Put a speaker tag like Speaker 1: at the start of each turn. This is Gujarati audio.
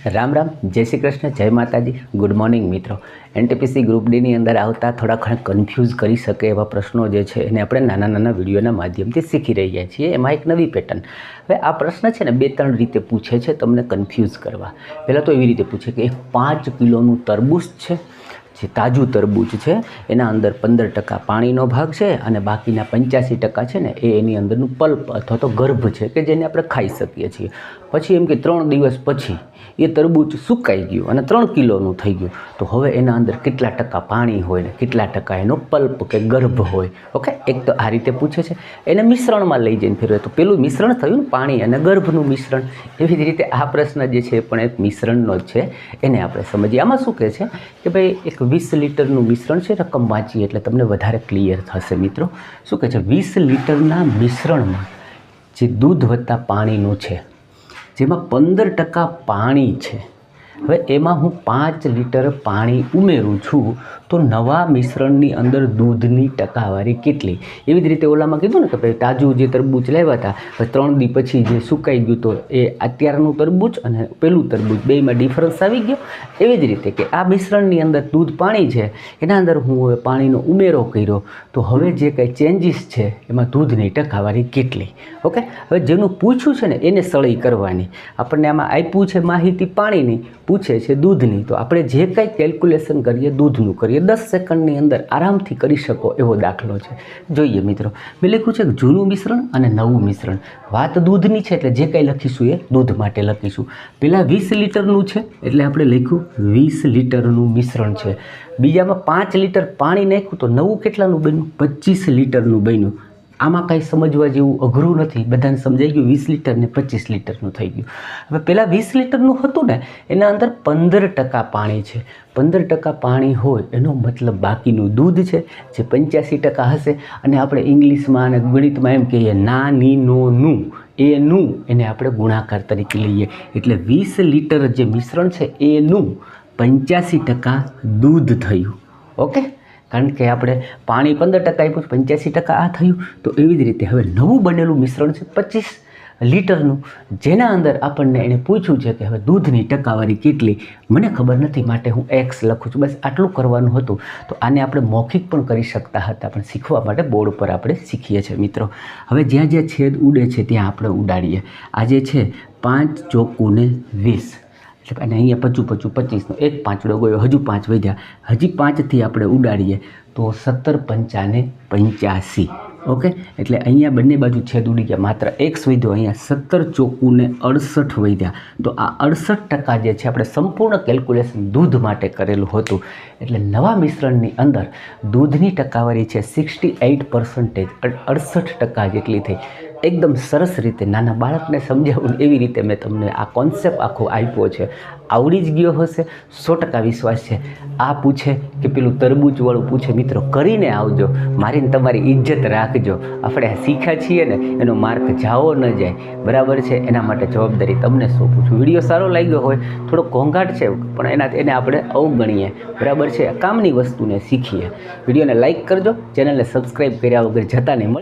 Speaker 1: રામ રામ, જય શ્રી કૃષ્ણ, જય માતાજી, ગુડ મોર્નિંગ મિત્રો. એનટીપીસી ગ્રુપ ડીની અંદર આવતા થોડા ઘણા કન્ફ્યુઝ કરી શકે એવા પ્રશ્નો જે છે એને આપણે નાના નાના વિડીયોના માધ્યમથી શીખી રહ્યા છીએ. એમાં એક નવી પેટર્ન. હવે આ પ્રશ્ન છે ને 2-3 રીતે પૂછે છે તમને કન્ફ્યુઝ કરવા. પહેલાં તો એવી રીતે પૂછે કે 5 કિલોનું તરબૂચ છે, જે તાજું તરબૂચ છે એના અંદર 15% પાણીનો ભાગ છે અને બાકીના 85% છે ને એ એની અંદરનું પલ્પ અથવા તો ગર્ભ છે કે જેને આપણે ખાઈ શકીએ છીએ. પછી એમ કે 3 દિવસ પછી એ તરબૂચ સુકાઈ ગયું અને 3 કિલોનું થઈ ગયું, તો હવે એના અંદર કેટલા ટકા પાણી હોય ને કેટલા ટકા એનો પલ્પ કે ગર્ભ હોય. ઓકે, એક તો આ રીતે પૂછે છે. એને મિશ્રણમાં લઈ જઈને ફેરવે તો પેલું મિશ્રણ થયું ને, પાણી અને ગર્ભનું મિશ્રણ. એવી જ રીતે આ પ્રશ્ન જે છે એ પણ એક મિશ્રણનો જ છે, એને આપણે સમજીએ. આમાં શું કહે છે કે ભાઈ એક 20 લીટરનું મિશ્રણ છે, રકમ વાંચીએ એટલે તમને વધારે ક્લિયર થશે મિત્રો. શું કહે છે, 20 લીટરના મિશ્રણમાં જે દૂધ વત્તા પાણીનું છે, જેમાં 15% પાણી છે. હવે એમાં હું 5 લીટર પાણી ઉમેરું છું તો નવા મિશ્રણની અંદર દૂધની ટકાવારી કેટલી. એવી જ રીતે ઓલામાં કીધું ને કે ભાઈ તાજું જે તરબૂચ લાવ્યા હતા, 3 દી પછી જે સુકાઈ ગયું તો એ અત્યારનું તરબૂચ અને પેલું તરબૂચ બેયમાં ડિફરન્સ આવી ગયો. એવી જ રીતે કે આ મિશ્રણની અંદર દૂધ પાણી છે, એના અંદર હું હવે પાણીનો ઉમેરો કર્યો તો હવે જે કંઈ ચેન્જીસ છે એમાં દૂધની ટકાવારી કેટલી. ઓકે, હવે જેનું પૂછ્યું છે ને એને સળી કરવાની. આપણને આમાં આપ્યું છે માહિતી પાણીની, પૂછે છે દૂધની, તો આપણે જે કાંઈ કેલ્ક્યુલેશન કરીએ દૂધનું કરીએ. 10 સેકન્ડની અંદર આરામથી કરી શકો એવો દાખલો છે. જોઈએ મિત્રો, મેં લખ્યું છે જૂનું મિશ્રણ અને નવું મિશ્રણ. વાત દૂધની છે એટલે જે કાંઈ લખીશું એ દૂધ માટે લખીશું. પહેલાં 20 લીટરનું છે એટલે આપણે લખ્યું 20 લીટરનું મિશ્રણ છે. બીજામાં 5 લીટર પાણી નાખ્યું તો નવું કેટલાનું બન્યું? 25 લીટરનું બન્યું. આમાં કાંઈ સમજવા જેવું અઘરું નથી, બધાને સમજાઈ ગયું. 20 લીટર ને 25 લીટરનું થઈ ગયું. હવે પહેલાં 20 લીટરનું હતું ને એના અંદર 15% પાણી છે. 15% પાણી હોય એનો મતલબ બાકીનું દૂધ છે જે 85% હશે. અને આપણે ઇંગ્લિશમાં અને ગણિતમાં એમ કહીએ ના ની નો નું, એનું એને આપણે ગુણાકાર તરીકે લઈએ. એટલે 20 લીટર જે મિશ્રણ છે એનું 85% દૂધ થયું. ઓકે, કારણ કે આપણે પાણી 15% આપ્યું, 85% આ થયું. તો એવી જ રીતે હવે નવું બનેલું મિશ્રણ છે 25 લીટરનું, જેના અંદર આપણને એને પૂછ્યું છે કે હવે દૂધની ટકાવારી કેટલી. મને ખબર નથી માટે હું x લખું છું. બસ આટલું કરવાનું હતું. તો આને આપણે મૌખિક પણ કરી શકતા હતા, પણ શીખવા માટે બોર્ડ પર આપણે શીખીએ છીએ મિત્રો. હવે જ્યાં જ્યાં છેદ ઉડે છે ત્યાં આપણે ઉડાડીએ. આ જે છે 5 ચોકુ ને 20 અને અહીંયા 25 એક પાંચડો ગયો, હજુ 5 વધ્યા. હજી 5થી આપણે ઉડાડીએ તો 17 5 85. ઓકે, એટલે અહીંયા બંને બાજુ છેદ ઉડી ગયા, માત્ર x વધ્યો. અહીંયા 17 ચોકુ ને 68 વધ્યા. તો આ 68% જે છે આપણે સંપૂર્ણ કેલ્ક્યુલેશન દૂધ માટે કરેલું હતું. એટલે નવા મિશ્રણની અંદર દૂધની ટકાવારી છે 68%, 68% જેટલી થઈ. એકદમ સરસ રીતે નાના બાળકને સમજાવું એવી રીતે મેં તમને આ કોન્સેપ્ટ આખો આપ્યો છે. આવડી જ ગયો હશે, 100% વિશ્વાસ છે. આ પૂછે કે પેલું તરબૂચવાળું પૂછે, મિત્રો કરીને આવજો, મારીને તમારી ઇજ્જત રાખજો. આપણે શીખ્યા છીએ ને એનો માર્ક જાવો ન જાય, બરાબર છે? એના માટે જવાબદારી તમને સોંપું છું. વિડીયો સારો લાગ્યો હોય, થોડો ઘોંઘાટ છે પણ એને આપણે અવગણીએ, બરાબર છે? કામની વસ્તુને શીખીએ. વિડીયોને લાઇક કરજો, ચેનલને સબસ્ક્રાઈબ કર્યા વગર જતા નહીં.